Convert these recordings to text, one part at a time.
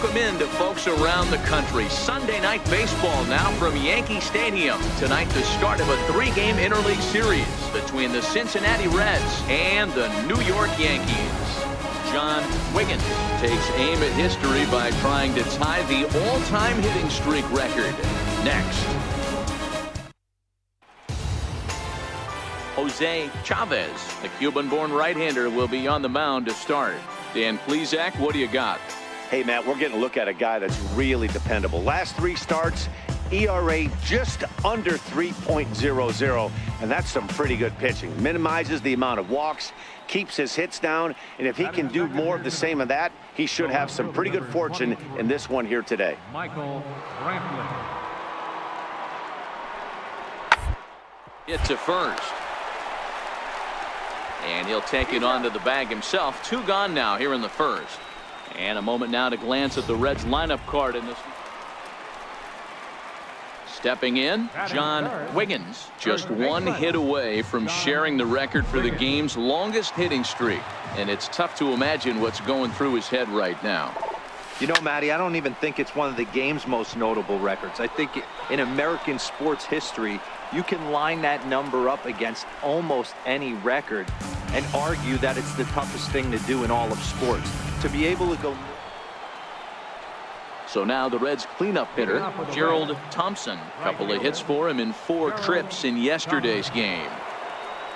welcome in to folks around the country. Sunday night baseball now from Yankee Stadium. Tonight, the start of a 3-game interleague series between the Cincinnati Reds and the New York Yankees. John Wiggins takes aim at history by trying to tie the all-time hitting streak record. Next. Jose Chavez, the Cuban-born right-hander, will be on the mound to start. Dan Plesac, what do you got? Hey, Matt, we're getting a look at a guy that's really dependable. Last 3 starts, ERA just under 3.00, and that's some pretty good pitching. Minimizes the amount of walks, keeps his hits down, and if he can do more of the same of that, he should have some pretty good fortune in this one here today. Michael Brantley. It's a first. And he'll take it onto the bag himself. 2 gone now here in the first. And a moment now to glance at the Reds lineup card in this. Stepping in, John Wiggins, just 1 hit away from sharing the record for the game's longest hitting streak. And it's tough to imagine what's going through his head right now. You know, Matty, I don't even think it's one of the game's most notable records. I think in American sports history, you can line that number up against almost any record and argue that it's the toughest thing to do in all of sports. To be able to go. So now the Reds cleanup hitter, Gerald Thompson. Couple of hits for him in 4 trips in yesterday's game.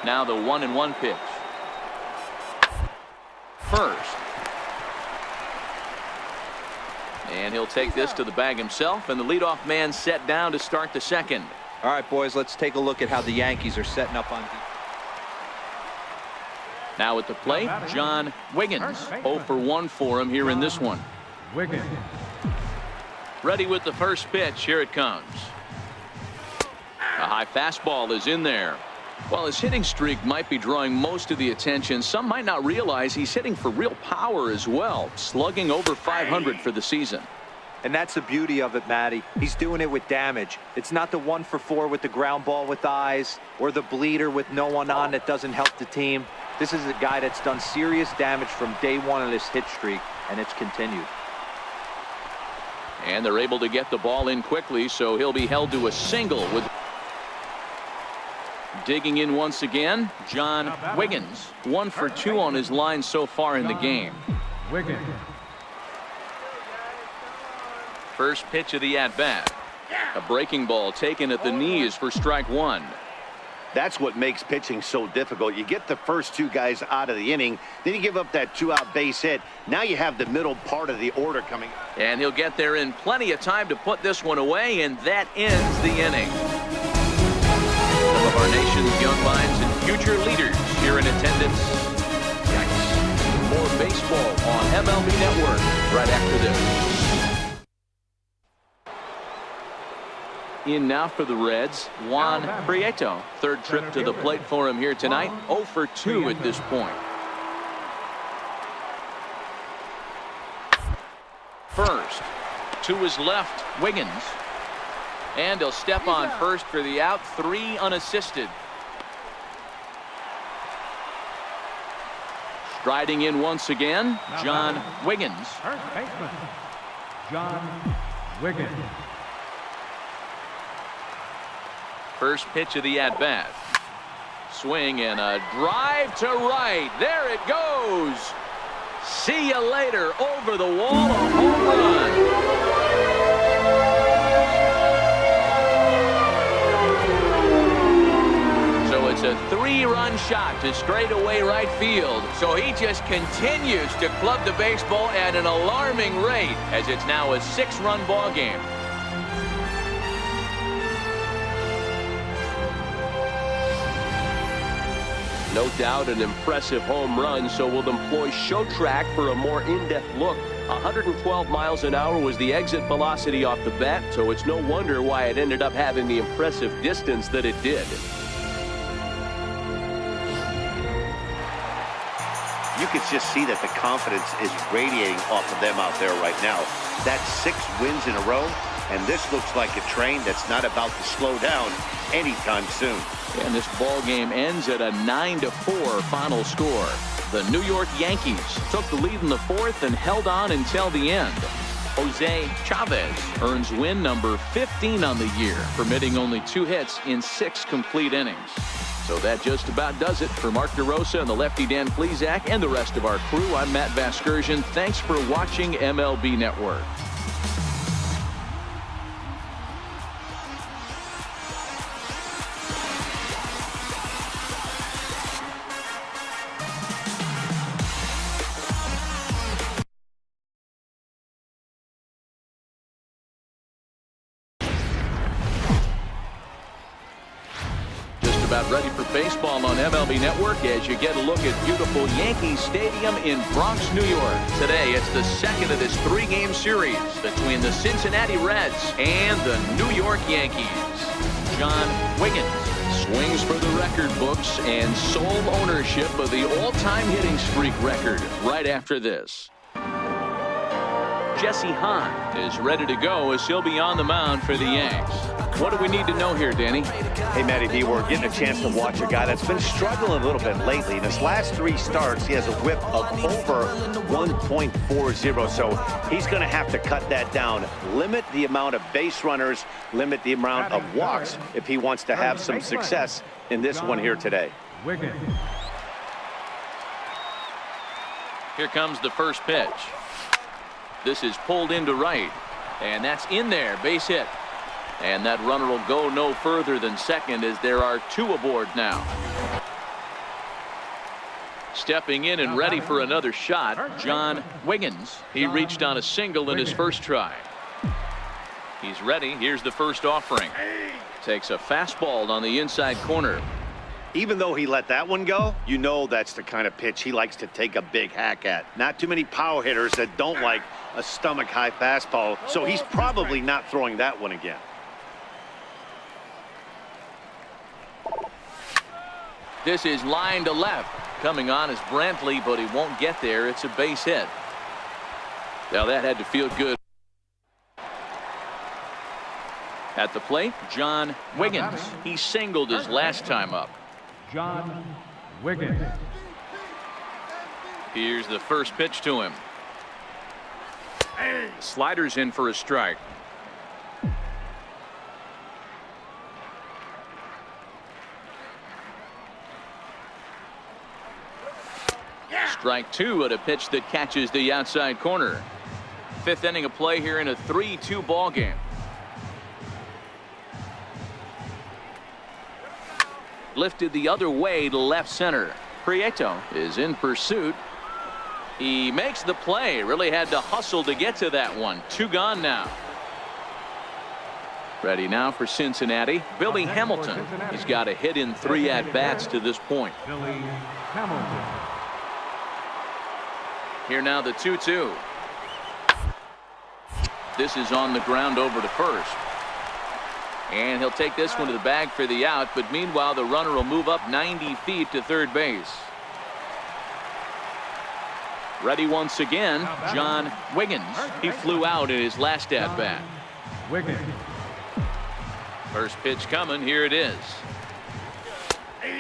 Now the 1-1 pitch. First. And he'll take this to the bag himself, and the leadoff man set down to start the second. All right, boys, let's take a look at how the Yankees are setting up on defense. Now at the plate, John Wiggins. 0 for 1 for him here in this one. Wiggins. Ready with the first pitch. Here it comes. A high fastball is in there. While his hitting streak might be drawing most of the attention, some might not realize he's hitting for real power as well, slugging over 500 for the season. And that's the beauty of it, Matty. He's doing it with damage. It's not the 1 for 4 with the ground ball with eyes or the bleeder with no one on that doesn't help the team. This is a guy that's done serious damage from day 1 of this hit streak, and it's continued. And they're able to get the ball in quickly, so he'll be held to a single. With digging in once again, John Wiggins. 1 for 2 on his line so far in the game. Wiggins. First pitch of the at-bat. A breaking ball taken at the knees for strike 1. That's what makes pitching so difficult. You get the first 2 guys out of the inning, then you give up that 2-out base hit. Now you have the middle part of the order coming. And he'll get there in plenty of time to put this one away, and that ends the inning. Some of our nation's young minds and future leaders here in attendance. Yikes. More baseball on MLB Network right after this. In now for the Reds, Juan Prieto. 3rd trip to the plate for him here tonight. 0 for 2 at this point. First, to his left, Wiggins. And he'll step on first for the out. 3 unassisted. Striding in once again, John Wiggins. First baseman, John Wiggins. First pitch of the at-bat. Swing and a drive to right. There it goes. See you later. Over the wall, a home run. So it's a 3-run shot to straightaway right field. So he just continues to club the baseball at an alarming rate as it's now a 6-run ball game. No doubt an impressive home run, so we'll employ show track for a more in-depth look. 112 miles an hour was the exit velocity off the bat, so it's no wonder why it ended up having the impressive distance that it did. You can just see that the confidence is radiating off of them out there right now. That's 6 wins in a row, and this looks like a train that's not about to slow down anytime soon. And this ball game ends at a 9-4 final score. The New York Yankees took the lead in the 4th and held on until the end. Jose Chavez earns win number 15 on the year, permitting only 2 hits in 6 complete innings. So that just about does it for Mark DeRosa and the lefty Dan Plesac and the rest of our crew. I'm Matt Vasgersian. Thanks for watching MLB Network. About ready for baseball on MLB Network as you get a look at beautiful Yankee Stadium in Bronx, New York. Today, it's the second of this 3-game series between the Cincinnati Reds and the New York Yankees. John Wiggins swings for the record books and sole ownership of the all-time hitting streak record right after this. Jesse Hahn is ready to go as he'll be on the mound for the Yanks. What do we need to know here, Danny? Hey, Matty B, we're getting a chance to watch a guy that's been struggling a little bit lately. In his last 3 starts, he has a whip of over 1.40, so he's going to have to cut that down. Limit the amount of base runners, limit the amount of walks if he wants to have some success in this one here today. Wiggins. Here comes the first pitch. This is pulled into right, and that's in there, base hit. And that runner will go no further than second as there are 2 aboard now. Stepping in and ready for another shot, John Wiggins. He reached on a single in his first try. He's ready. Here's the first offering. Takes a fastball on the inside corner. Even though he let that one go, you know that's the kind of pitch he likes to take a big hack at. Not too many power hitters that don't like a stomach-high fastball, so he's probably not throwing that one again. This is line to left. Coming on is Brantley, but he won't get there. It's a base hit. Now that had to feel good. At the plate, John Wiggins. He singled his last time up. John Wiggins. Here's the first pitch to him. Sliders in for a strike. Strike 2 at a pitch that catches the outside corner. 5th inning of play here in a 3-2 ball game. Lifted the other way to left center. Prieto is in pursuit. He makes the play. Really had to hustle to get to that one. 2 gone now. Ready now for Cincinnati. Billy Hamilton. He's got a hit in 3 at-bats to this point. Billy Hamilton. Here now the 2-2. This is on the ground over to first. And he'll take this one to the bag for the out, but meanwhile the runner will move up 90 feet to third base. Ready once again, John Wiggins. He flew out in his last at-bat. Wiggins. First pitch coming. Here it is.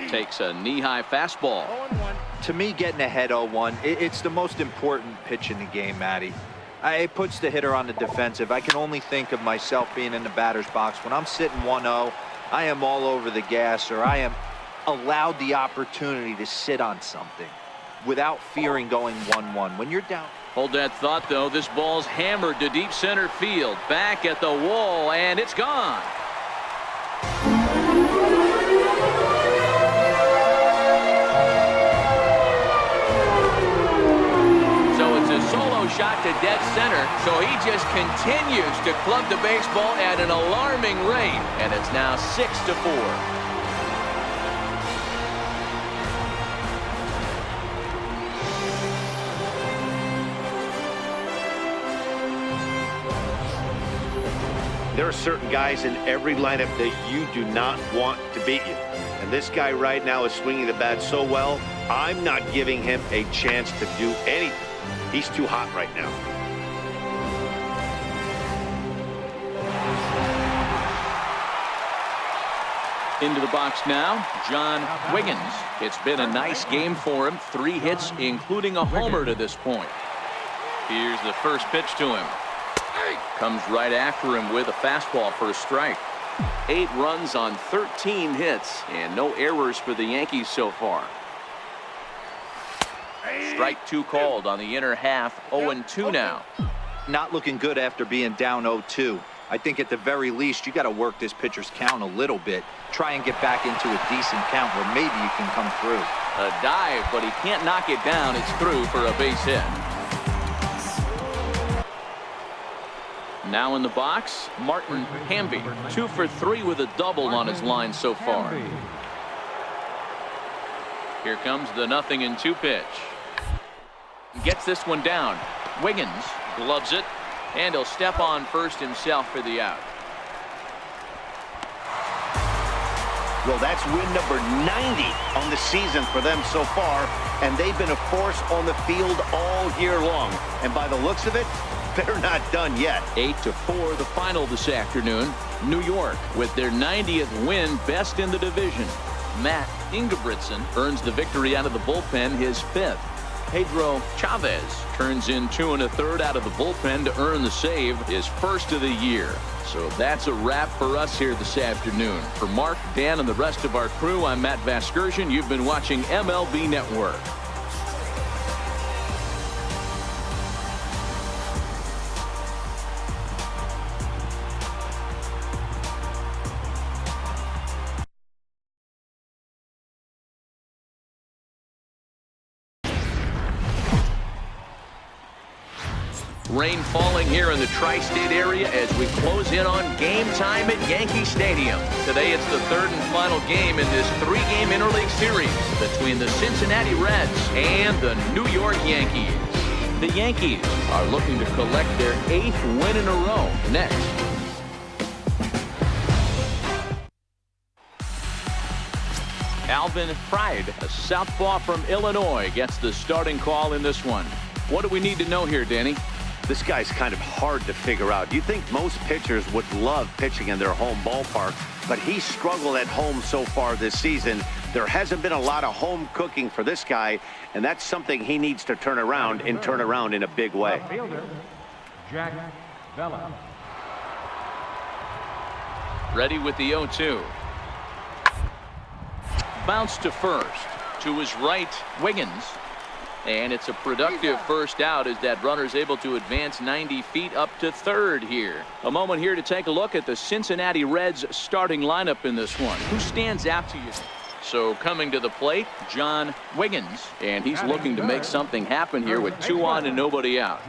Takes a knee-high fastball. To me, getting ahead 0-1, it's the most important pitch in the game, Matty. It puts the hitter on the defensive. I can only think of myself being in the batter's box. When I'm sitting 1-0, I am all over the gas, or I am allowed the opportunity to sit on something without fearing going 1-1. When you're down. Hold that thought, though. This ball's hammered to deep center field. Back at the wall, and it's gone. Solo shot to dead center, so he just continues to club the baseball at an alarming rate, and it's now 6-4. There are certain guys in every lineup that you do not want to beat you. And this guy right now is swinging the bat so well, I'm not giving him a chance to do anything. He's too hot right now. Into the box now, John Wiggins. It's been a nice game for him. 3 hits, including a homer to this point. Here's the first pitch to him. Comes right after him with a fastball for a strike. 8 runs on 13 hits and no errors for the Yankees so far. Strike 2 called on the inner half. 0-2 now. Not looking good after being down 0-2. I think at the very least you got to work this pitcher's count a little bit. Try and get back into a decent count where maybe you can come through. A dive, but he can't knock it down. It's through for a base hit. Now in the box, Martin Hamby. 2 for 3 with a double on his line so far. Here comes the 0-2 pitch. Gets this one down. Wiggins gloves it, and he'll step on first himself for the out. Well, that's win number 90 on the season for them so far, and they've been a force on the field all year long. And by the looks of it, they're not done yet. 8-4 the final this afternoon. New York with their 90th win, best in the division. Matt Ingebrigtsen earns the victory out of the bullpen, his 5th. Pedro Chavez turns in 2 1/3 out of the bullpen to earn the save, his 1st of the year. So that's a wrap for us here this afternoon. For Mark, Dan, and the rest of our crew, I'm Matt Vasgersian. You've been watching MLB Network. Rain falling here in the tri-state area as we close in on game time at Yankee Stadium. Today it's the 3rd and final game in this 3-game interleague series between the Cincinnati Reds and the New York Yankees. The Yankees are looking to collect their 8th win in a row next. Alvin Pride, a southpaw from Illinois, gets the starting call in this one. What do we need to know here, Danny? This guy's kind of hard to figure out. You'd think most pitchers would love pitching in their home ballpark, but he's struggled at home so far this season. There hasn't been a lot of home cooking for this guy, and that's something he needs to turn around in a big way. Fielder, Jack Bella. Ready with the 0-2. Bounce to first. To his right, Wiggins. And it's a productive first out as that runner's able to advance 90 feet up to third here. A moment here to take a look at the Cincinnati Reds starting lineup in this one. Who stands out to you? So coming to the plate, John Wiggins, and he's looking to make something happen here with 2 on and nobody out.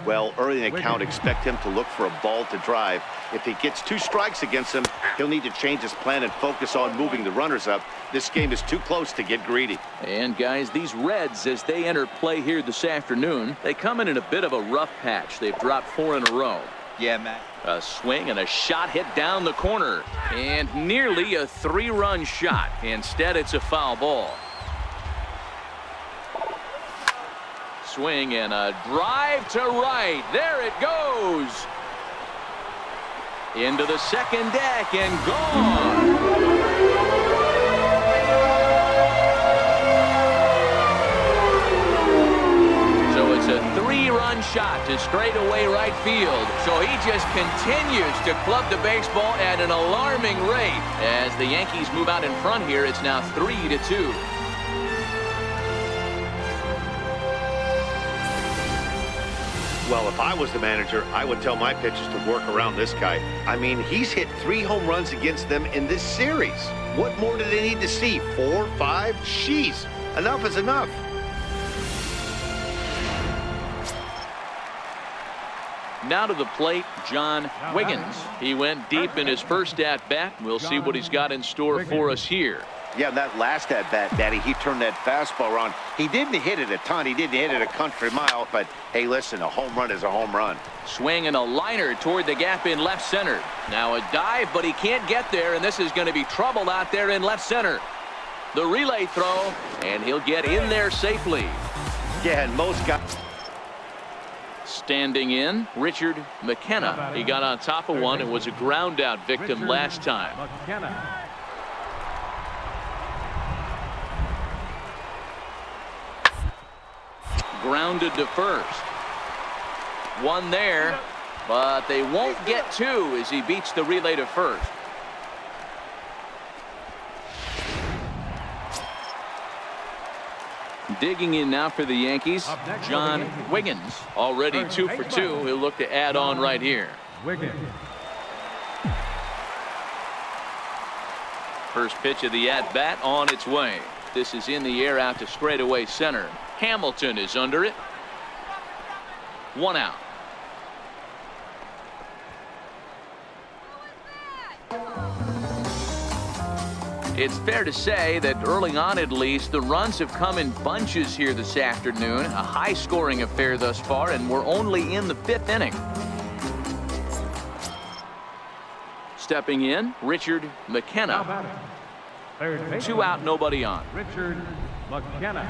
Well, early in the count, expect him to look for a ball to drive. If he gets 2 strikes against him, he'll need to change his plan and focus on moving the runners up. This game is too close to get greedy. And guys, these Reds, as they enter play here this afternoon, they come in a bit of a rough patch. They've dropped 4 in a row. Yeah, Matt. A swing and a shot hit down the corner, and nearly a 3-run shot. Instead, it's a foul ball. Swing and a drive to right. There it goes. Into the second deck and gone. A 3-run shot to straightaway right field. So he just continues to club the baseball at an alarming rate. As the Yankees move out in front here, it's now 3-2. Well, if I was the manager, I would tell my pitchers to work around this guy. I mean, he's hit 3 home runs against them in this series. What more do they need to see? 4, 5? Jeez, enough is enough. Now to the plate, John Wiggins. He went deep in his first at-bat. We'll see what he's got in store for us here. Yeah, that last at-bat, Daddy, he turned that fastball around. He didn't hit it a ton. He didn't hit it a country mile. But, hey, listen, a home run is a home run. Swing and a liner toward the gap in left center. Now a dive, but he can't get there, and this is going to be trouble out there in left center. The relay throw, and he'll get in there safely. Yeah, and most guys... Standing in, Richard McKenna. He got on top of one and was a ground out victim last time. Grounded to first. One there. but they won't get two as he beats the relay to first. Digging in now for the Yankees, John Wiggins, already 2 for 2. He'll look to add on right here. Wiggins. First pitch of the at-bat on its way. This is in the air out to straightaway center. Hamilton is under it. 1 out. It's fair to say that early on, at least, the runs have come in bunches here this afternoon. A high-scoring affair thus far, and we're only in the 5th inning. Stepping in, Richard McKenna. 2 out, nobody on. Richard McKenna.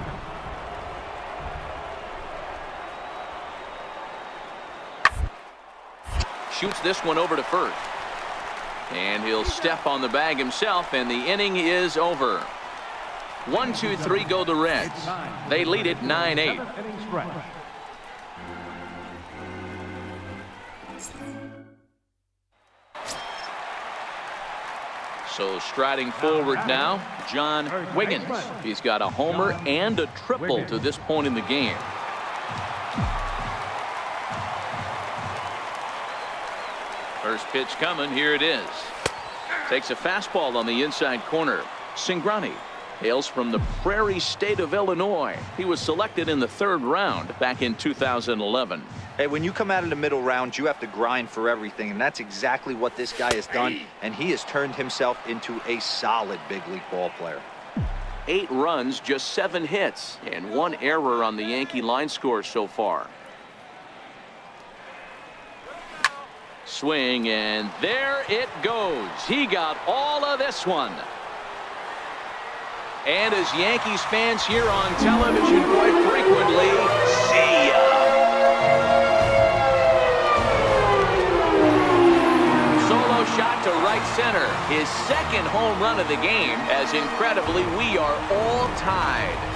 Shoots this one over to first. And he'll step on the bag himself, and the inning is over. 1, 2, 3 go the Reds. They lead it 9-8. So striding forward now, John Wiggins. He's got a homer and a triple to this point in the game. First pitch coming. Here it is. Takes a fastball on the inside corner. Cingrani hails from the Prairie State of Illinois. He was selected in the 3rd round back in 2011. Hey, when you come out in the middle round, you have to grind for everything, and that's exactly what this guy has done, and he has turned himself into a solid big league ball player. 8 runs, just 7 hits, and 1 error on the Yankee line score so far. Swing, and there it goes. He got all of this one. And as Yankees fans hear on television quite frequently, see ya. Solo shot to right center. His 2nd home run of the game, as incredibly we are all tied.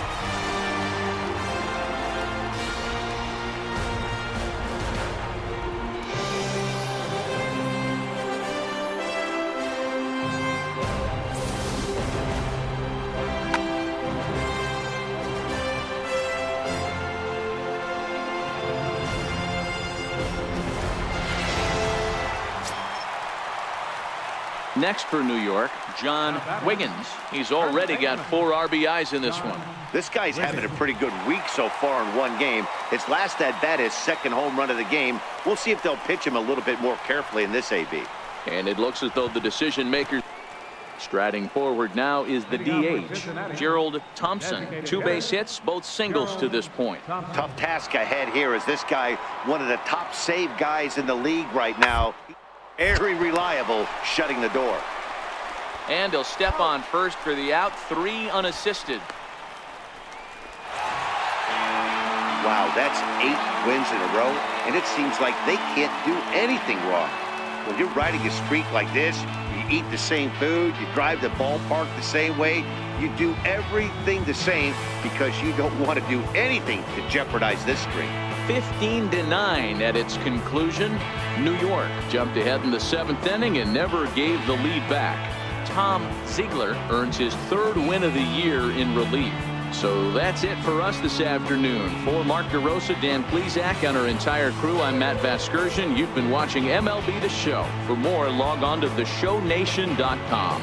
Next for New York, John Wiggins. He's already got 4 RBIs in this one. This guy's having a pretty good week so far in 1 game. His last at-bat, his 2nd home run of the game. We'll see if they'll pitch him a little bit more carefully in this AB. And it looks as though the decision maker striding forward now is the DH, Gerald Thompson. 2 base hits, both singles to this point. Tough task ahead here as this guy, one of the top save guys in the league right now. Very reliable, shutting the door. And he'll step on first for the out. 3 unassisted. Wow, that's 8 wins in a row, and it seems like they can't do anything wrong. When you're riding a streak like this, you eat the same food, you drive the ballpark the same way, you do everything the same because you don't want to do anything to jeopardize this streak. 15-9 at its conclusion. New York jumped ahead in the 7th inning and never gave the lead back. Tom Ziegler earns his 3rd win of the year in relief. So that's it for us this afternoon. For Mark DeRosa, Dan Plesac, and our entire crew, I'm Matt Vasgersian. You've been watching MLB The Show. For more, log on to theshownation.com.